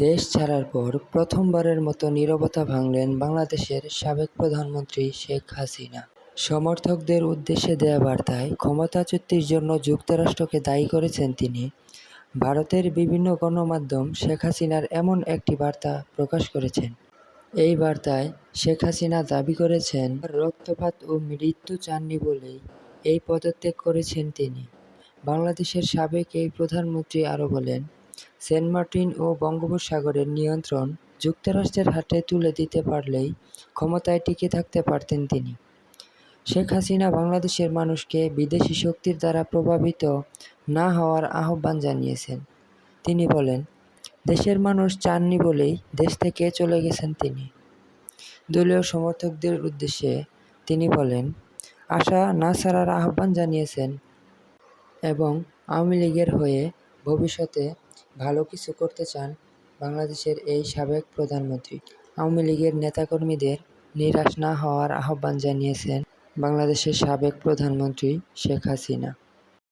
দেশ ছাড়ার পর প্রথমবারের মতো নীরবতা ভাঙলেন বাংলাদেশের সাবেক প্রধানমন্ত্রী শেখ হাসিনা। সমর্থকদের উদ্দেশ্যে দেয়া বার্তায় ক্ষমতাচ্যুতির জন্য যুক্তরাষ্ট্রকে দায়ী করেছেন তিনি। ভারতের বিভিন্ন গণমাধ্যম শেখ হাসিনার এমন একটি বার্তা প্রকাশ করেছেন। এই বার্তায় শেখ হাসিনা দাবি করেছেন, রক্তপাত ও মৃত্যু চাননি বলেই এই পদত্যাগ করেছেন তিনি। বাংলাদেশের সাবেক এই প্রধানমন্ত্রী আরও বলেন, সেন্ট মার্টিন ও বঙ্গোপসাগরের নিয়ন্ত্রণ যুক্তরাষ্ট্রের হাতে তুলে দিতে পারলেই ক্ষমতায় টিকে থাকতে পারতেন তিনি। শেখ হাসিনা বাংলাদেশের মানুষকে বিদেশি শক্তির দ্বারা প্রভাবিত না হওয়ার আহ্বান জানিয়েছেন। তিনি বলেন, দেশের মানুষ চাননি বলেই দেশ থেকে চলে গেছেন তিনি। দলীয় সমর্থকদের উদ্দেশ্যে তিনি বলেন, আশা না ছাড়ার আহ্বান জানিয়েছেন এবং আওয়ামী লীগের হয়ে ভবিষ্যতে ভালো কিছু করতে চান বাংলাদেশের এই সাবেক প্রধানমন্ত্রী। আওয়ামী লীগের নেতাকর্মীদের নিরাশ না হওয়ার আহ্বান জানিয়েছেন বাংলাদেশের সাবেক প্রধানমন্ত্রী শেখ হাসিনা।